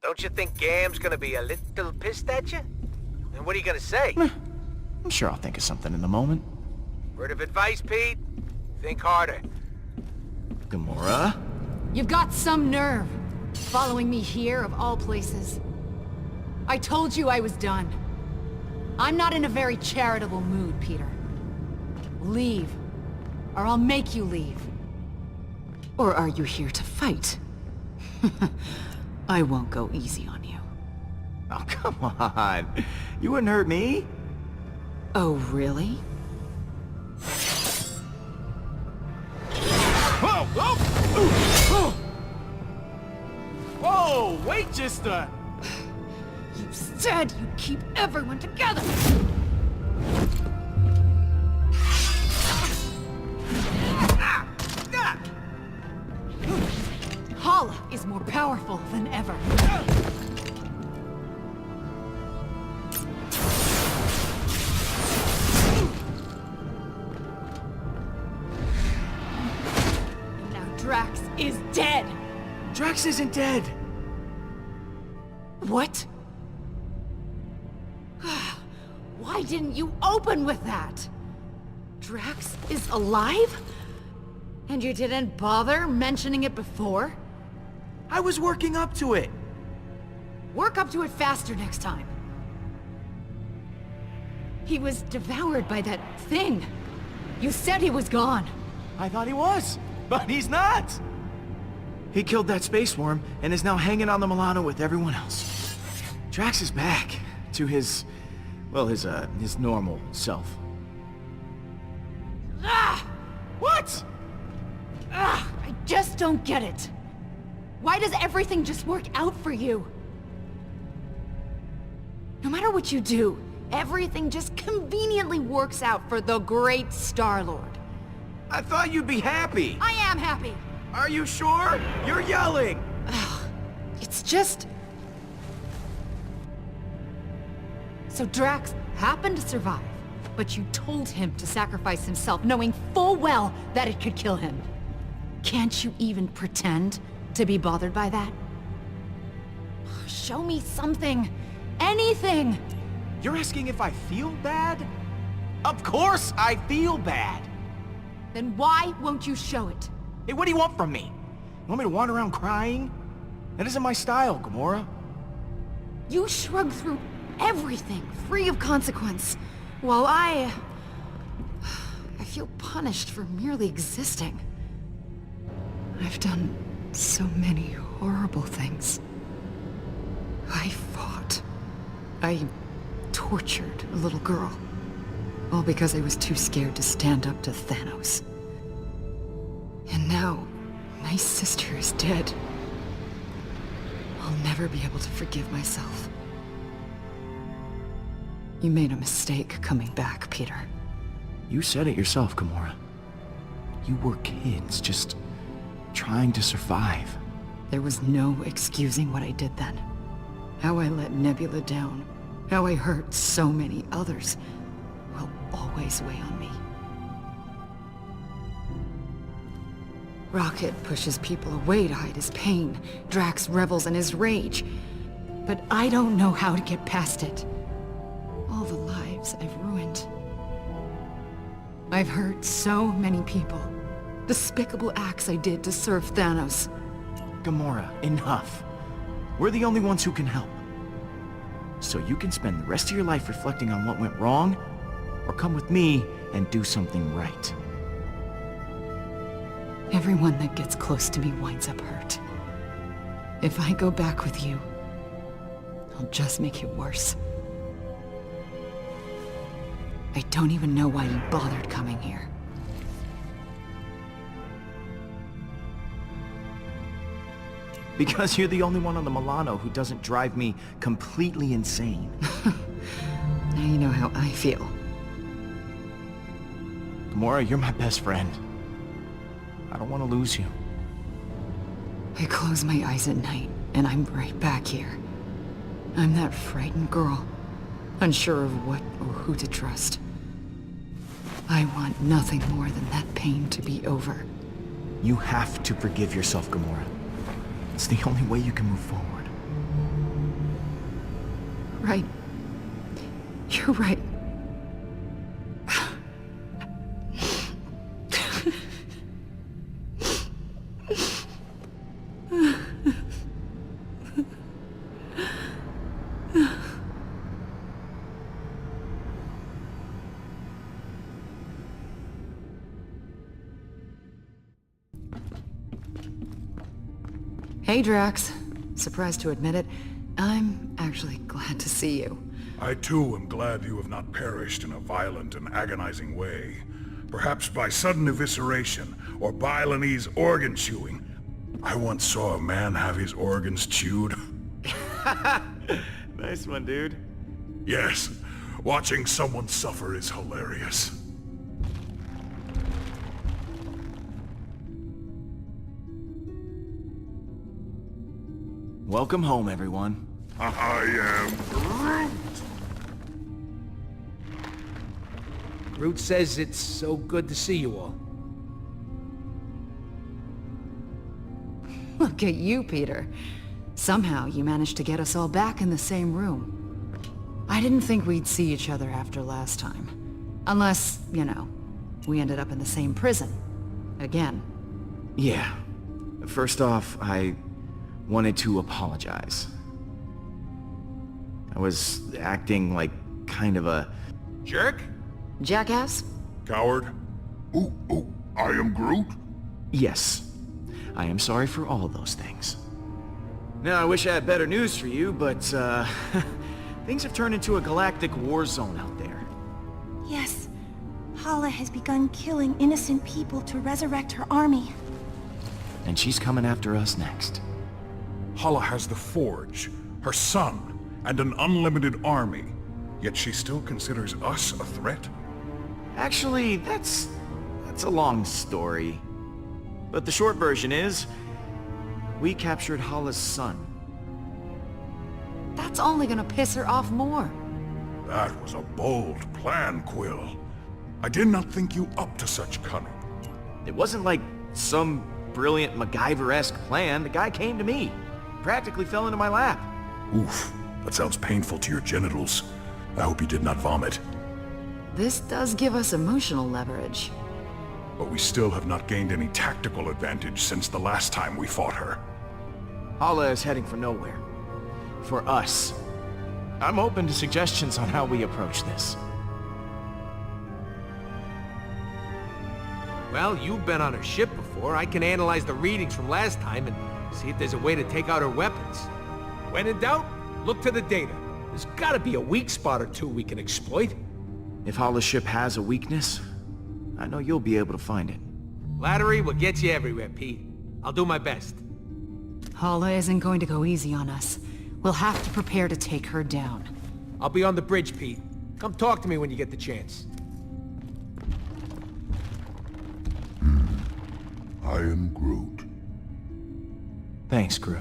Don't you think Gam's gonna be a little pissed at you? And what are you gonna say? I'm sure I'll think of something in the moment. Word of advice, Pete? Think harder. Gamora? You've got some nerve, following me here of all places. I told you I was done. I'm not in a very charitable mood, Peter. Leave, or I'll make you leave. Or are you here to fight? I won't go easy on you. Oh, come on. You wouldn't hurt me. Oh, really? Whoa! Whoa! Whoa! Wait just a... You said you'd keep everyone together! Hala is more powerful than ever. And now Drax is dead! Drax isn't dead! What? Why didn't you open with that? Drax is alive? And you didn't bother mentioning it before? I was working up to it. Work up to it faster next time. He was devoured by that thing. You said he was gone. I thought he was, but he's not! He killed that space worm and is now hanging on the Milano with everyone else. Drax is back to his... well, his normal self. Ah! What? Ah! I just don't get it. Why does everything just work out for you? No matter what you do, everything just conveniently works out for the great Star-Lord. I thought you'd be happy. I am happy. Are you sure? You're yelling. It's just... So Drax happened to survive, but you told him to sacrifice himself, knowing full well that it could kill him. Can't you even pretend to be bothered by that? Show me something. Anything. You're asking if I feel bad? Of course I feel bad. Then why won't you show it? Hey, what do you want from me? You want me to wander around crying? That isn't my style, Gamora. You shrug through everything, free of consequence, while I feel punished for merely existing. I've done so many horrible things. I fought. I tortured a little girl. All because I was too scared to stand up to Thanos. And now, my sister is dead. I'll never be able to forgive myself. You made a mistake coming back, Peter. You said it yourself, Gamora. You were kids, just trying to survive. There was no excusing what I did then. How I let Nebula down, how I hurt so many others, will always weigh on me. Rocket pushes people away to hide his pain. Drax revels in his rage. But I don't know how to get past it. All the lives I've ruined. I've hurt so many people. Despicable acts I did to serve Thanos. Gamora, enough. We're the only ones who can help. So you can spend the rest of your life reflecting on what went wrong, or come with me and do something right. Everyone that gets close to me winds up hurt. If I go back with you, I'll just make it worse. I don't even know why you bothered coming here. Because you're the only one on the Milano who doesn't drive me completely insane. Now you know how I feel. Gamora, you're my best friend. I don't want to lose you. I close my eyes at night, and I'm right back here. I'm that frightened girl, unsure of what or who to trust. I want nothing more than that pain to be over. You have to forgive yourself, Gamora. It's the only way you can move forward. Right. You're right. Hey, Drax. Surprised to admit it, I'm actually glad to see you. I too am glad you have not perished in a violent and agonizing way. Perhaps by sudden evisceration, or Balinese organ chewing. I once saw a man have his organs chewed. Nice one, dude. Yes, watching someone suffer is hilarious. Welcome home, everyone. I am Groot. Groot says it's so good to see you all. Look at you, Peter. Somehow you managed to get us all back in the same room. I didn't think we'd see each other after last time. Unless, you know, we ended up in the same prison. Again. Yeah. First off, I wanted to apologize. I was acting like kind of a Jerk? Jackass? Coward. Ooh, I am Groot. yes. I am sorry for all of those things. Now, I wish I had better news for you, but, things have turned into a galactic war zone out there. Yes. Hala has begun killing innocent people to resurrect her army. And she's coming after us next. Hala has the Forge, her son, and an unlimited army. Yet she still considers us a threat? Actually, that's a long story. But the short version is, we captured Hala's son. That's only gonna piss her off more. That was a bold plan, Quill. I did not think you up to such cunning. It wasn't like some brilliant MacGyver-esque plan. The guy came to me. Practically fell into my lap. Oof, that sounds painful to your genitals. I hope you did not vomit. This does give us emotional leverage. But we still have not gained any tactical advantage since the last time we fought her. Hala is heading for Knowhere. For us. I'm open to suggestions on how we approach this. Well, you've been on her ship before. I can analyze the readings from last time and see if there's a way to take out her weapons. When in doubt, look to the data. There's gotta be a weak spot or two we can exploit. If Hala's ship has a weakness, I know you'll be able to find it. Flattery will get you everywhere, Pete. I'll do my best. Hala isn't going to go easy on us. We'll have to prepare to take her down. I'll be on the bridge, Pete. Come talk to me when you get the chance. I am Groot. Thanks, Groot.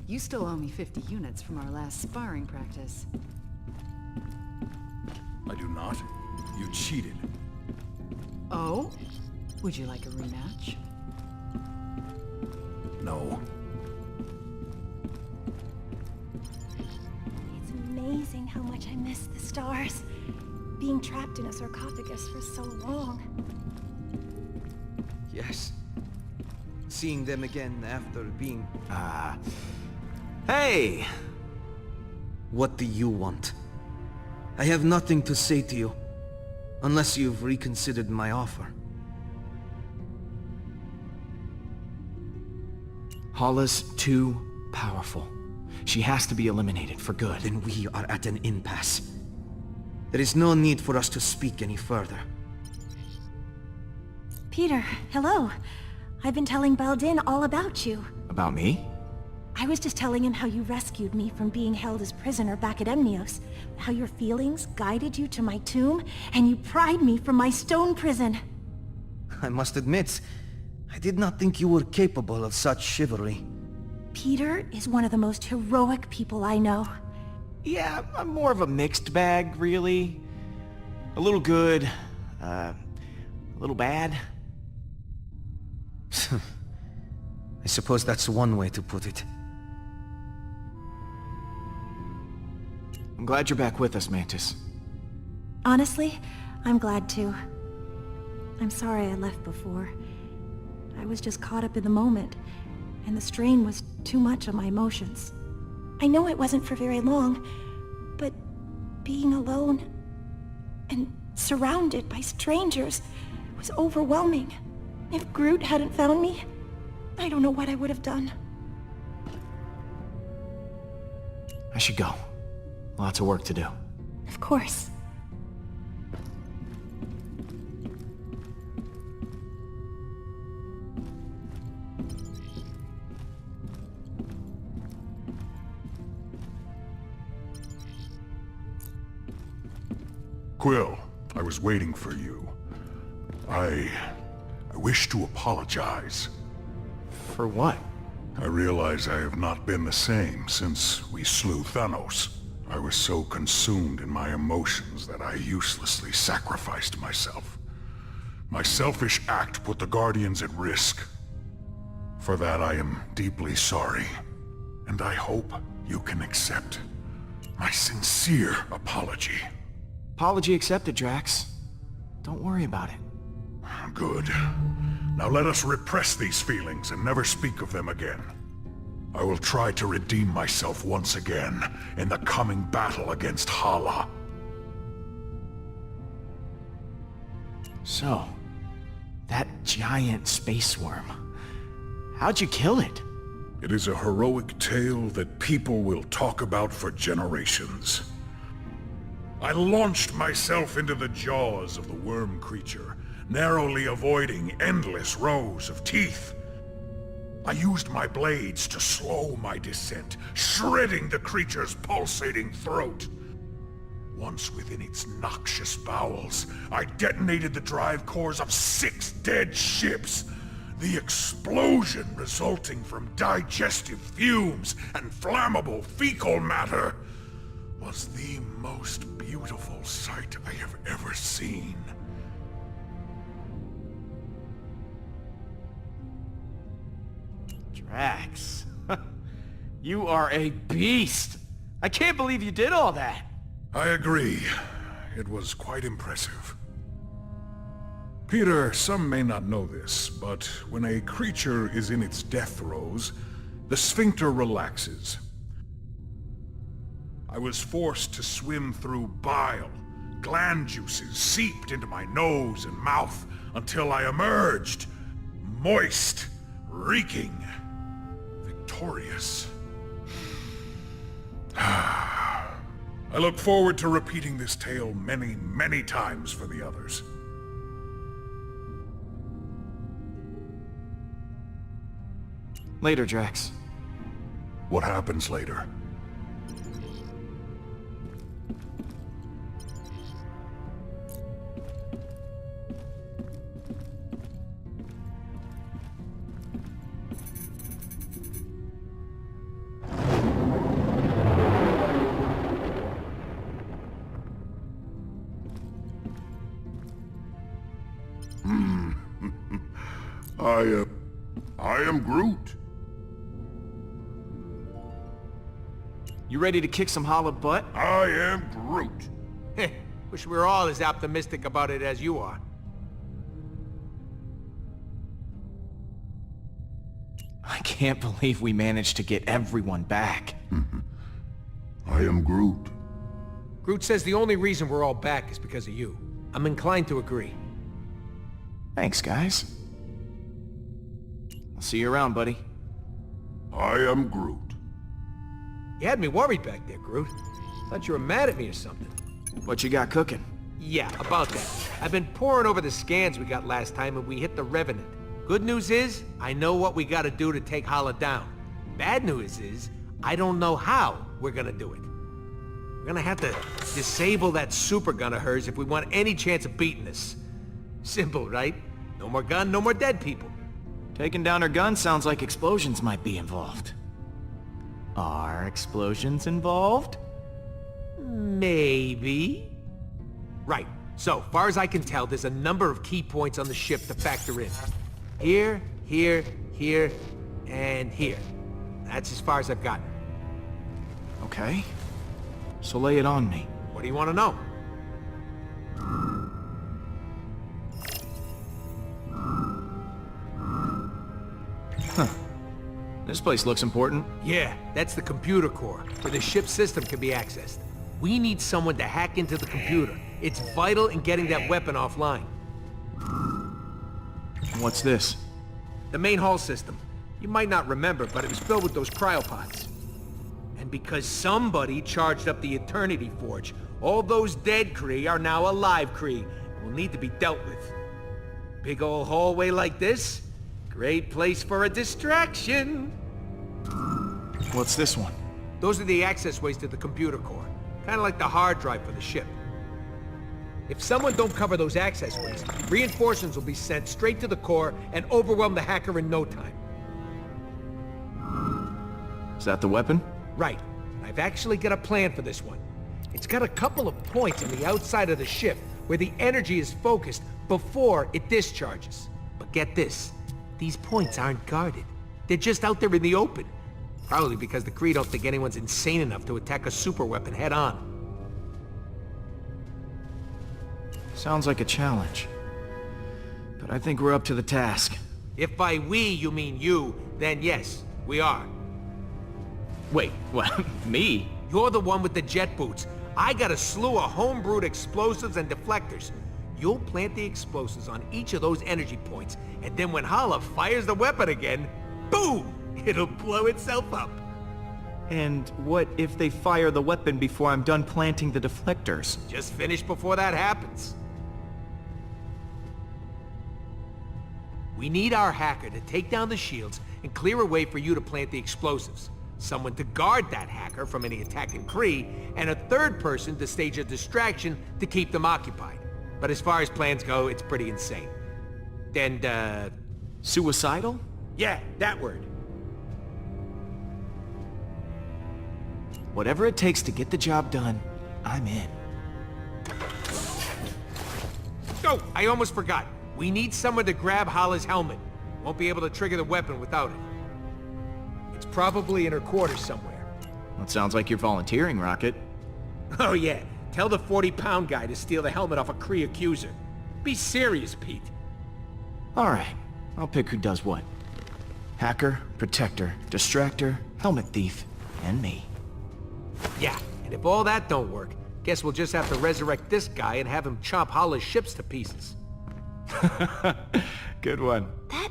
You still owe me 50 units from our last sparring practice. I do not. You cheated. Oh? Would you like a rematch? No. It's amazing how much I miss the stars. Being trapped in a sarcophagus for so long. Yes. Seeing them again after being... Hey! What do you want? I have nothing to say to you, unless you've reconsidered my offer. Hala's too powerful. She has to be eliminated for good. Then we are at an impasse. There is no need for us to speak any further. Peter, hello. I've been telling Baldin all about you. About me? I was just telling him how you rescued me from being held as prisoner back at Emnios, how your feelings guided you to my tomb, and you pried me from my stone prison. I must admit, I did not think you were capable of such chivalry. Peter is one of the most heroic people I know. Yeah, I'm more of a mixed bag, really. A little good, a little bad. I suppose that's one way to put it. I'm glad you're back with us, Mantis. Honestly, I'm glad too. I'm sorry I left before. I was just caught up in the moment, and the strain was too much on my emotions. I know it wasn't for very long, but being alone and surrounded by strangers was overwhelming. If Groot hadn't found me, I don't know what I would have done. I should go. Lots of work to do. Of course. Quill, I was waiting for you. I wish to apologize. For what? I realize I have not been the same since we slew Thanos. I was so consumed in my emotions that I uselessly sacrificed myself. My selfish act put the Guardians at risk. For that I am deeply sorry, and I hope you can accept my sincere apology. Apology accepted, Drax. Don't worry about it. Good. Now let us repress these feelings and never speak of them again. I will try to redeem myself once again in the coming battle against Hala. So, that giant space worm. How'd you kill it? It is a heroic tale that people will talk about for generations. I launched myself into the jaws of the worm creature, narrowly avoiding endless rows of teeth. I used my blades to slow my descent, shredding the creature's pulsating throat. Once within its noxious bowels, I detonated the drive cores of 6 dead ships. The explosion resulting from digestive fumes and flammable fecal matter was the most beautiful sight I have ever seen. Drax. You are a beast. I can't believe you did all that. I agree. It was quite impressive. Peter, some may not know this, but when a creature is in its death throes, the sphincter relaxes. I was forced to swim through bile. Gland juices seeped into my nose and mouth until I emerged, moist, reeking, victorious. I look forward to repeating this tale many, many times for the others. Later, Drax. What happens later? I am Groot. You ready to kick some Hala butt? I am Groot. Wish we were all as optimistic about it as you are. I can't believe we managed to get everyone back. I am Groot. Groot says the only reason we're all back is because of you. I'm inclined to agree. Thanks, guys. I'll see you around, buddy. I am Groot. You had me worried back there, Groot. Thought you were mad at me or something. What you got cooking? Yeah, about that. I've been poring over the scans we got last time and we hit the Revenant. Good news is, I know what we gotta do to take Hala down. Bad news is, I don't know how we're gonna do it. We're gonna have to disable that super gun of hers if we want any chance of beating this. Simple, right? No more gun, no more dead people. Taking down her gun sounds like explosions might be involved. Are explosions involved? Maybe. Right. So, far as I can tell, there's a number of key points on the ship to factor in. Here, here, here, and here. That's as far as I've gotten. Okay. So lay it on me. What do you want to know? This place looks important. Yeah, that's the computer core, where the ship's system can be accessed. We need someone to hack into the computer. It's vital in getting that weapon offline. What's this? The main hull system. You might not remember, but it was filled with those cryopods. And because somebody charged up the Eternity Forge, all those dead Kree are now alive Kree and will need to be dealt with. Big old hallway like this? Great place for a distraction. What's this one? Those are the access ways to the computer core. Kind of like the hard drive for the ship. If someone don't cover those access ways, reinforcements will be sent straight to the core and overwhelm the hacker in no time. Is that the weapon? Right. I've actually got a plan for this one. It's got a couple of points on the outside of the ship where the energy is focused before it discharges. But get this, these points aren't guarded. They're just out there in the open. Probably because the Kree don't think anyone's insane enough to attack a superweapon head-on. Sounds like a challenge. But I think we're up to the task. If by we you mean you, then yes, we are. Wait, what? Me? You're the one with the jet boots. I got a slew of homebrewed explosives and deflectors. You'll plant the explosives on each of those energy points, and then when Hala fires the weapon again, boom! It'll blow itself up. And what if they fire the weapon before I'm done planting the deflectors? Just finish before that happens. We need our hacker to take down the shields and clear a way for you to plant the explosives. Someone to guard that hacker from any attacking Kree, and a third person to stage a distraction to keep them occupied. But as far as plans go, it's pretty insane. And, Suicidal? yeah, that word. Whatever it takes to get the job done, I'm in. Oh, I almost forgot. We need someone to grab Hala's helmet. Won't be able to trigger the weapon without it. It's probably in her quarters somewhere. That sounds like you're volunteering, Rocket. Oh yeah, tell the 40-pound guy to steal the helmet off a Kree accuser. Be serious, Pete. Alright, I'll pick who does what. Hacker, protector, distractor, helmet thief, and me. Yeah, and if all that don't work, guess we'll just have to resurrect this guy and have him chop Hala's ships to pieces. Good one. That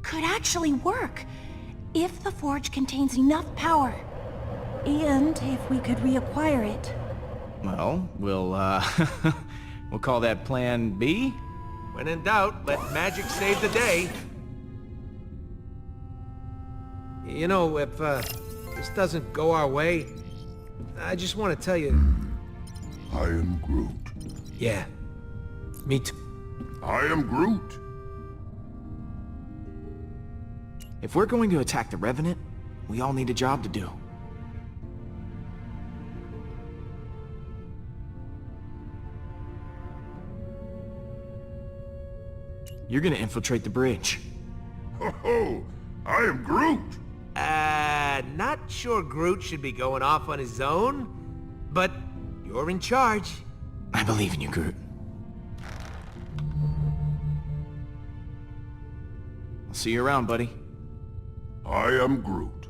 could actually work, if the forge contains enough power. And if we could reacquire it. Well, we'll call that Plan B? When in doubt, let magic save the day. You know, if this doesn't go our way, I just want to tell you... I am Groot. Yeah, me too. I am Groot. If we're going to attack the Revenant, we all need a job to do. You're gonna infiltrate the bridge. Ho ho! I am Groot. Not sure Groot should be going off on his own, but you're in charge. I believe in you, Groot. I'll see you around, buddy. I am Groot.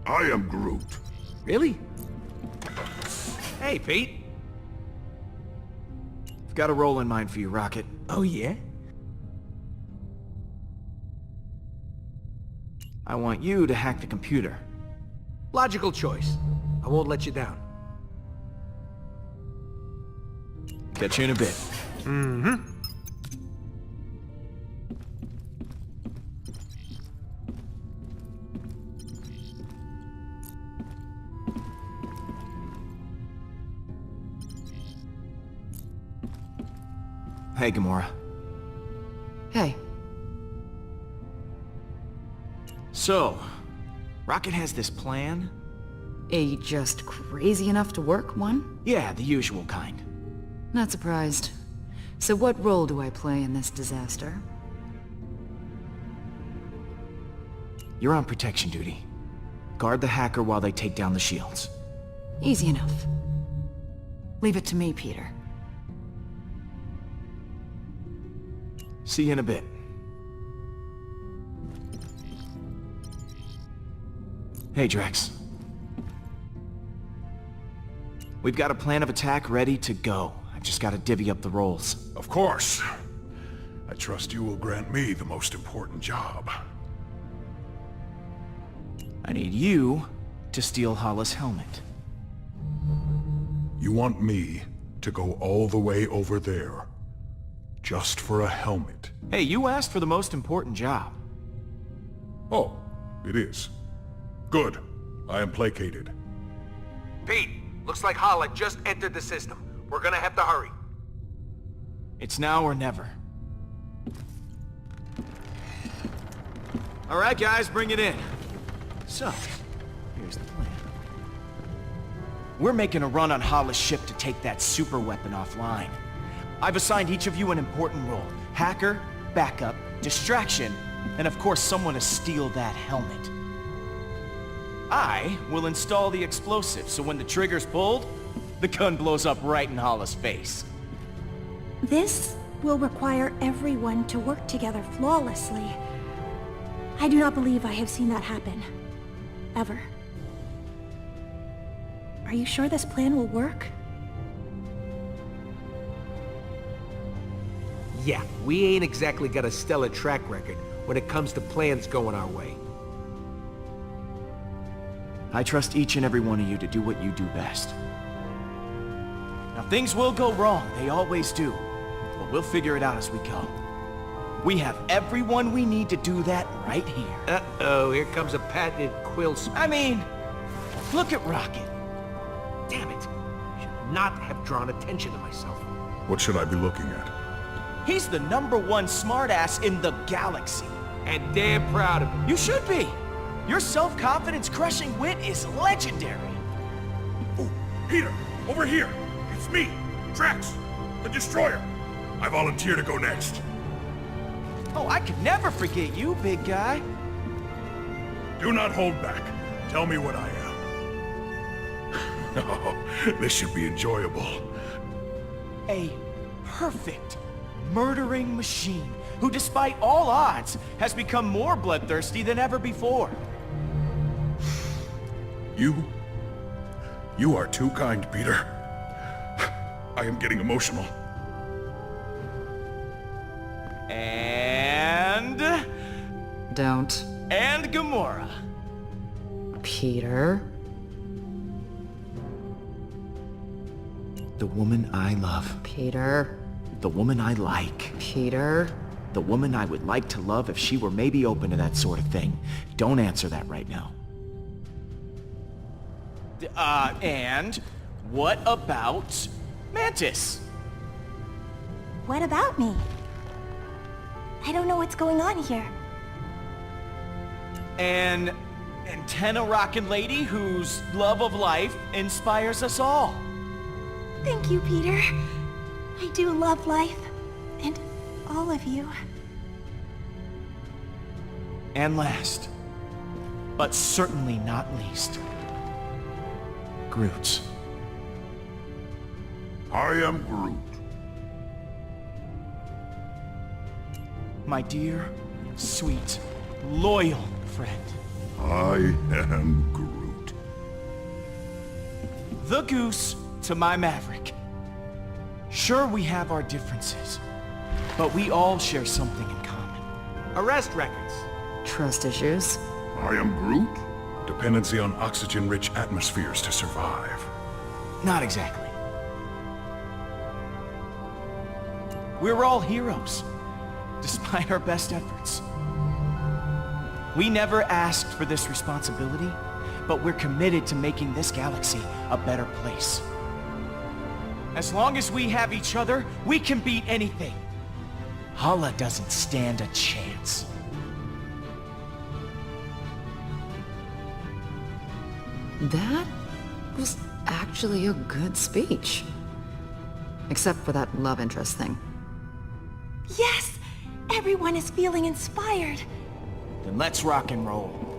I am Groot. Really? Hey, Pete. I've got a role in mind for you, Rocket. Oh, yeah? I want you to hack the computer. Logical choice. I won't let you down. Catch you in a bit. Mm-hmm. Hey, Gamora. Hey, So, Rocket has this plan, A just crazy enough to work one? Yeah, the usual kind. Not surprised. So what role do I play in this disaster? You're on protection duty. Guard the hacker while they take down the shields. Easy enough. Leave it to me, Peter. See you in a bit. Hey, Drax. We've got a plan of attack ready to go. I've just got to divvy up the roles. Of course. I trust you will grant me the most important job. I need you to steal Hala's helmet. You want me to go all the way over there, just for a helmet? Hey, you asked for the most important job. Oh, it is. Good. I am placated. Pete, looks like Hala just entered the system. We're gonna have to hurry. It's now or never. All right, guys, bring it in. So, here's the plan. We're making a run on Hala's ship to take that super weapon offline. I've assigned each of you an important role. Hacker, backup, distraction, and of course someone to steal that helmet. I will install the explosive, so when the trigger's pulled, the gun blows up right in Hala's face. This will require everyone to work together flawlessly. I do not believe I have seen that happen. Ever. Are you sure this plan will work? Yeah, we ain't exactly got a stellar track record when it comes to plans going our way. I trust each and every one of you to do what you do best. Now things will go wrong, they always do. But we'll figure it out as we go. We have everyone we need to do that right here. Uh-oh, here comes a patented quill speech. I mean, look at Rocket. Damn it. Should not have drawn attention to myself. What should I be looking at? He's the #1 smartass in the galaxy. And damn proud of him. You should be. Your self-confidence crushing wit is legendary. Oh, Peter, over here. It's me, Drax, the Destroyer. I volunteer to go next. Oh, I could never forget you, big guy. Do not hold back. Tell me what I am. Oh, this should be enjoyable. A perfect murdering machine who, despite all odds, has become more bloodthirsty than ever before. You are too kind, Peter. I am getting emotional. And... Don't. And Gamora. Peter? The woman I love. Peter? The woman I like. Peter? The woman I would like to love if she were maybe open to that sort of thing. Don't answer that right now. And what about Mantis? What about me? I don't know what's going on here. An antenna-rocking lady whose love of life inspires us all. Thank you, Peter. I do love life. And all of you. And last, but certainly not least, Groot. I am Groot. My dear, sweet, loyal friend. I am Groot. The goose to my Maverick. Sure, we have our differences, but we all share something in common. Arrest records. Trust issues. I am Groot. Dependency on oxygen-rich atmospheres to survive. Not exactly. We're all heroes, despite our best efforts. We never asked for this responsibility, but we're committed to making this galaxy a better place. As long as we have each other, we can beat anything. Hala doesn't stand a chance. That was actually a good speech. Except for that love interest thing. Yes! Everyone is feeling inspired. Then let's rock and roll.